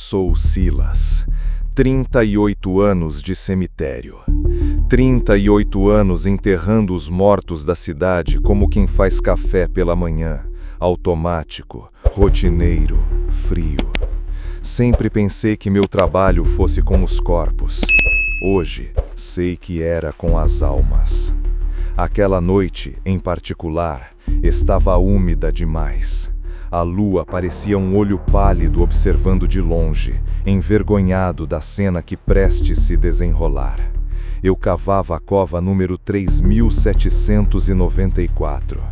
Sou Silas. 38 anos de cemitério. 38 anos enterrando os mortos da cidade como quem faz café pela manhã. Automático, rotineiro, frio. Sempre pensei que meu trabalho fosse com os corpos. Hoje, sei que era com as almas. Aquela noite, em particular, estava úmida demais. A lua parecia um olho pálido observando de longe, envergonhado da cena que prestes se desenrolar. Eu cavava a cova número 3794.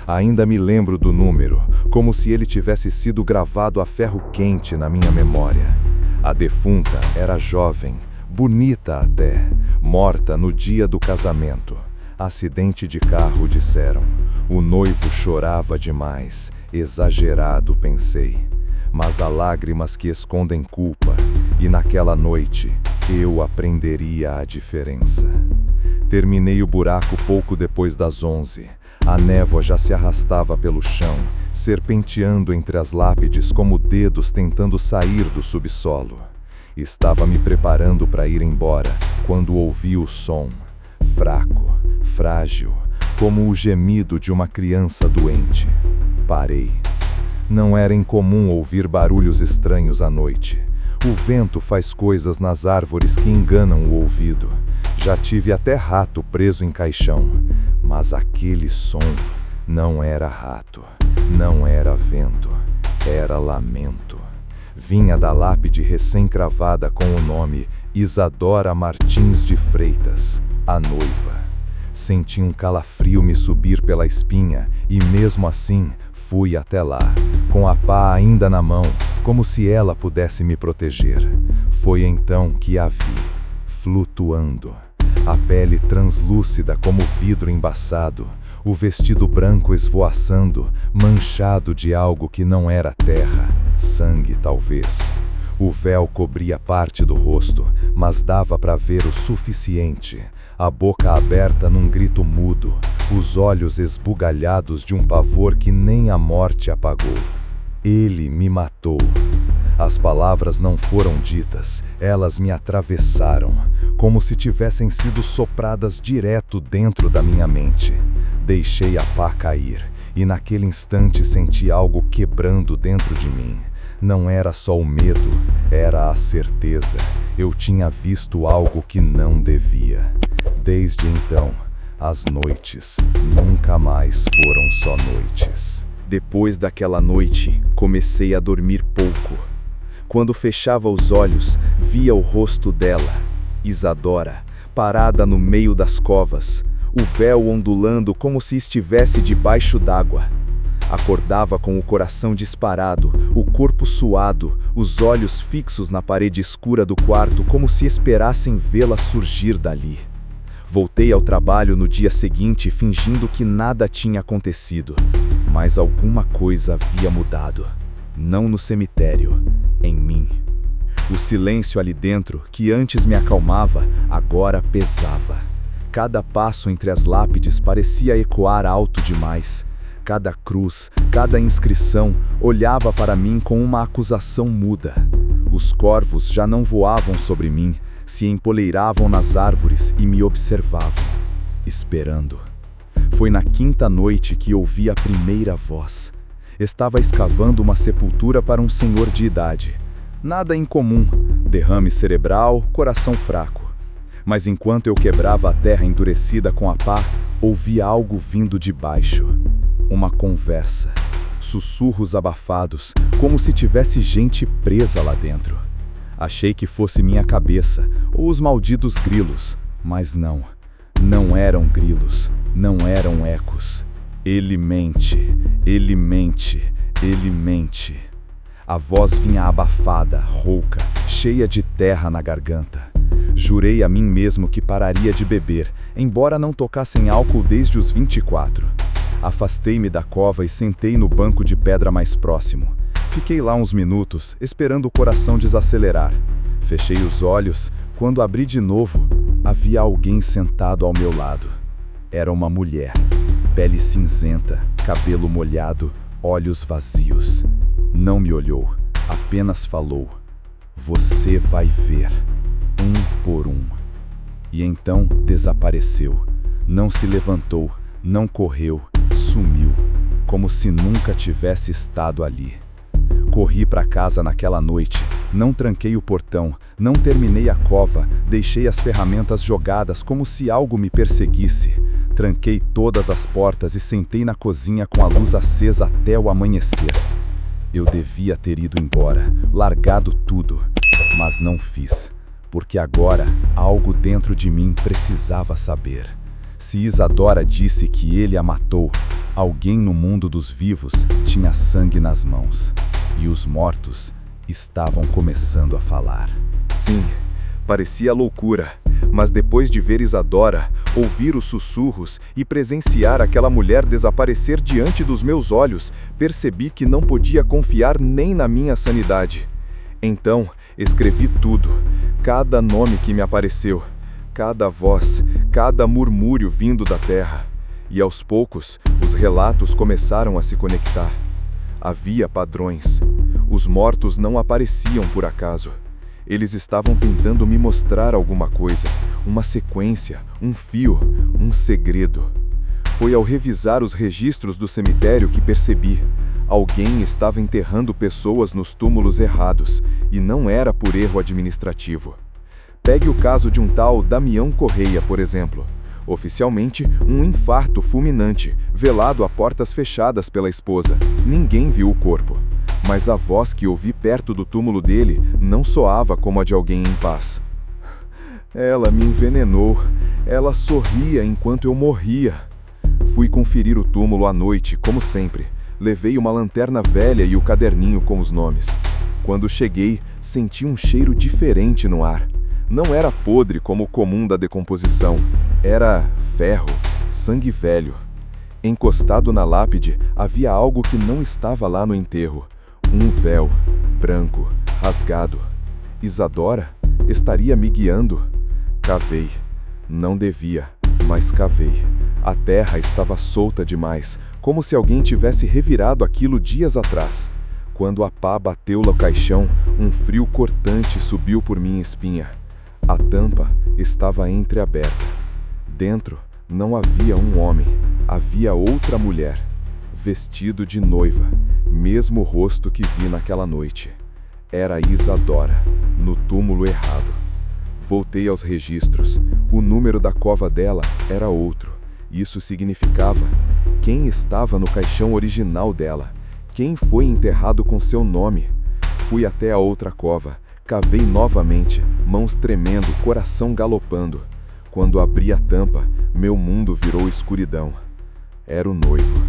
Ainda me lembro do número, como se ele tivesse sido gravado a ferro quente na minha memória. A defunta era jovem, bonita até, morta no dia do casamento. Acidente de carro, disseram. O noivo chorava demais, exagerado, pensei. Mas há lágrimas que escondem culpa, e naquela noite eu aprenderia a diferença. Terminei o buraco pouco depois das 11. A névoa já se arrastava pelo chão, serpenteando entre as lápides como dedos tentando sair do subsolo. Estava me preparando para ir embora, quando ouvi o som, fraco, frágil, como o gemido de uma criança doente. Parei. Não era incomum ouvir barulhos estranhos à noite. O vento faz coisas nas árvores que enganam o ouvido. Já tive até rato preso em caixão. Mas aquele som não era rato, não era vento, era lamento. Vinha da lápide recém-cravada com o nome Isadora Martins de Freitas, a noiva. Senti um calafrio me subir pela espinha e mesmo assim fui até lá, com a pá ainda na mão, como se ela pudesse me proteger. Foi então que a vi, flutuando. A pele translúcida como vidro embaçado, o vestido branco esvoaçando, manchado de algo que não era terra, sangue talvez. O véu cobria parte do rosto, mas dava para ver o suficiente. A boca aberta num grito mudo, os olhos esbugalhados de um pavor que nem a morte apagou. Ele me matou. As palavras não foram ditas, elas me atravessaram, como se tivessem sido sopradas direto dentro da minha mente. Deixei a pá cair, e naquele instante senti algo quebrando dentro de mim. Não era só o medo, era a certeza. Eu tinha visto algo que não devia. Desde então, as noites nunca mais foram só noites. Depois daquela noite, comecei a dormir pouco. Quando fechava os olhos, via o rosto dela, Isadora, parada no meio das covas, o véu ondulando como se estivesse debaixo d'água. Acordava com o coração disparado, o corpo suado, os olhos fixos na parede escura do quarto como se esperassem vê-la surgir dali. Voltei ao trabalho no dia seguinte fingindo que nada tinha acontecido, mas alguma coisa havia mudado. Não no cemitério, em mim. O silêncio ali dentro, que antes me acalmava, agora pesava. Cada passo entre as lápides parecia ecoar alto demais. Cada cruz, cada inscrição olhava para mim com uma acusação muda. Os corvos já não voavam sobre mim, se empoleiravam nas árvores e me observavam, esperando. Foi na quinta noite que ouvi a primeira voz. Estava escavando uma sepultura para um senhor de idade. Nada incomum, derrame cerebral, coração fraco. Mas enquanto eu quebrava a terra endurecida com a pá, ouvi algo vindo de baixo. Uma conversa, sussurros abafados, como se tivesse gente presa lá dentro. Achei que fosse minha cabeça, ou os malditos grilos, mas não. Não eram grilos, não eram ecos. Ele mente, ele mente, ele mente. A voz vinha abafada, rouca, cheia de terra na garganta. Jurei a mim mesmo que pararia de beber, embora não tocasse em álcool desde os 24. Afastei-me da cova e sentei no banco de pedra mais próximo. Fiquei lá uns minutos, esperando o coração desacelerar. Fechei os olhos. Quando abri de novo, havia alguém sentado ao meu lado. Era uma mulher. Pele cinzenta, cabelo molhado, olhos vazios. Não me olhou, apenas falou. Você vai ver, um por um. E então desapareceu. Não se levantou, não correu, sumiu, como se nunca tivesse estado ali. Corri para casa naquela noite, não tranquei o portão, não terminei a cova, deixei as ferramentas jogadas como se algo me perseguisse. Tranquei todas as portas e sentei na cozinha com a luz acesa até o amanhecer. Eu devia ter ido embora, largado tudo, mas não fiz, porque agora algo dentro de mim precisava saber. Se Isadora disse que ele a matou, alguém no mundo dos vivos tinha sangue nas mãos. E os mortos estavam começando a falar. Sim, parecia loucura, mas depois de ver Isadora, ouvir os sussurros e presenciar aquela mulher desaparecer diante dos meus olhos, percebi que não podia confiar nem na minha sanidade. Então, escrevi tudo, cada nome que me apareceu, cada voz, cada murmúrio vindo da terra. E aos poucos, os relatos começaram a se conectar. Havia padrões. Os mortos não apareciam por acaso. Eles estavam tentando me mostrar alguma coisa, uma sequência, um fio, um segredo. Foi ao revisar os registros do cemitério que percebi. Alguém estava enterrando pessoas nos túmulos errados, e não era por erro administrativo. Pegue o caso de um tal Damião Correia, por exemplo. Oficialmente, um infarto fulminante, velado a portas fechadas pela esposa. Ninguém viu o corpo. Mas a voz que ouvi perto do túmulo dele não soava como a de alguém em paz. Ela me envenenou. Ela sorria enquanto eu morria. Fui conferir o túmulo à noite, como sempre. Levei uma lanterna velha e o caderninho com os nomes. Quando cheguei, senti um cheiro diferente no ar. Não era podre como o comum da decomposição. Era ferro, sangue velho. Encostado na lápide, havia algo que não estava lá no enterro. Um véu, branco, rasgado. Isadora estaria me guiando. Cavei. Não devia, mas cavei. A terra estava solta demais, como se alguém tivesse revirado aquilo dias atrás. Quando a pá bateu no caixão, um frio cortante subiu por minha espinha. A tampa estava entreaberta. Dentro não havia um homem, havia outra mulher, vestido de noiva, mesmo rosto que vi naquela noite. Era Isadora, no túmulo errado. Voltei aos registros. O número da cova dela era outro. Isso significava quem estava no caixão original dela, quem foi enterrado com seu nome. Fui até a outra cova. Cavei novamente, mãos tremendo, coração galopando. Quando abri a tampa, meu mundo virou escuridão. Era o noivo.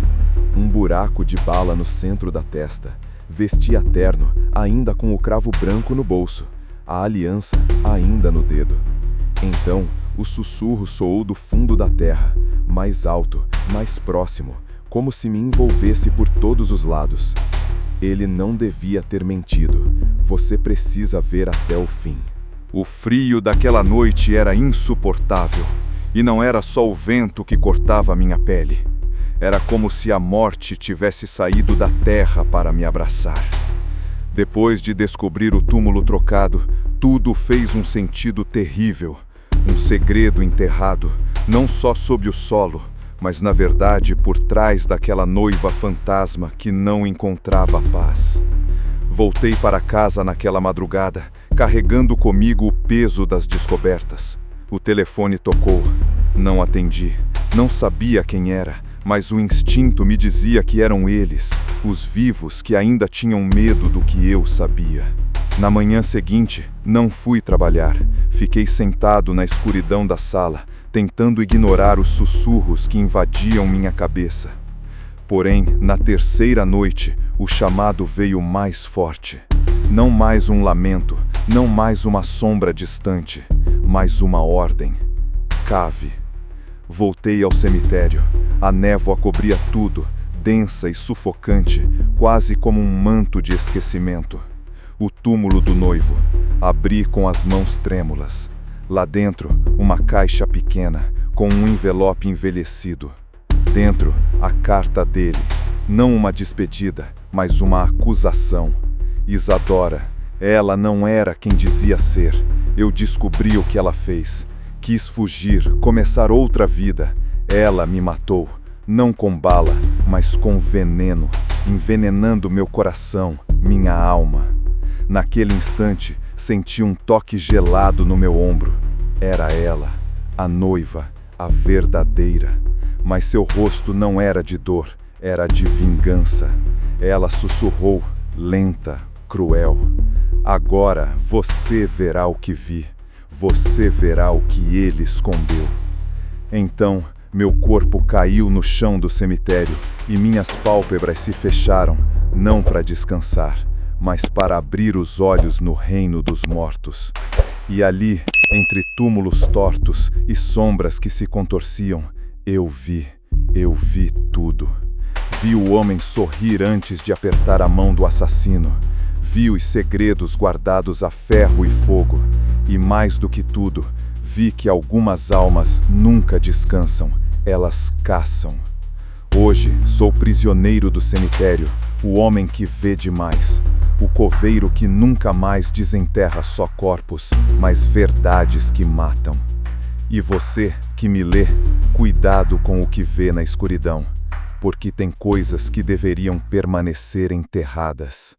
Um buraco de bala no centro da testa. Vestia terno, ainda com o cravo branco no bolso. A aliança ainda no dedo. Então, o sussurro soou do fundo da terra, mais alto, mais próximo, como se me envolvesse por todos os lados. Ele não devia ter mentido. Você precisa ver até o fim. O frio daquela noite era insuportável. E não era só o vento que cortava minha pele. Era como se a morte tivesse saído da terra para me abraçar. Depois de descobrir o túmulo trocado, tudo fez um sentido terrível. Um segredo enterrado, não só sob o solo, mas na verdade por trás daquela noiva fantasma que não encontrava paz. Voltei para casa naquela madrugada, carregando comigo o peso das descobertas. O telefone tocou. Não atendi. Não sabia quem era, mas o instinto me dizia que eram eles, os vivos que ainda tinham medo do que eu sabia. Na manhã seguinte, não fui trabalhar. Fiquei sentado na escuridão da sala, tentando ignorar os sussurros que invadiam minha cabeça. Porém, na terceira noite, o chamado veio mais forte. Não mais um lamento, não mais uma sombra distante, mas uma ordem. Cave. Voltei ao cemitério. A névoa cobria tudo, densa e sufocante, quase como um manto de esquecimento. O túmulo do noivo. Abri com as mãos trêmulas. Lá dentro, uma caixa pequena, com um envelope envelhecido. Dentro, a carta dele. Não uma despedida, mas uma acusação. Isadora, Ela não era quem dizia ser. Eu descobri o que ela fez. Quis fugir, começar outra vida. Ela me matou, não com bala, mas com veneno, envenenando meu coração, minha alma. Naquele instante, senti um toque gelado no meu ombro. Era ela, a noiva, a verdadeira. Mas seu rosto não era de dor, era de vingança. Ela sussurrou, lenta, cruel. Agora você verá o que vi. Você verá o que ele escondeu. Então, meu corpo caiu no chão do cemitério e minhas pálpebras se fecharam, não para descansar, mas para abrir os olhos no reino dos mortos. E ali, entre túmulos tortos e sombras que se contorciam, eu vi tudo. Vi o homem sorrir antes de apertar a mão do assassino. Vi os segredos guardados a ferro e fogo. E mais do que tudo, vi que algumas almas nunca descansam, elas caçam. Hoje sou prisioneiro do cemitério, o homem que vê demais, o coveiro que nunca mais desenterra só corpos, mas verdades que matam. E você, que me lê, cuidado com o que vê na escuridão, porque tem coisas que deveriam permanecer enterradas.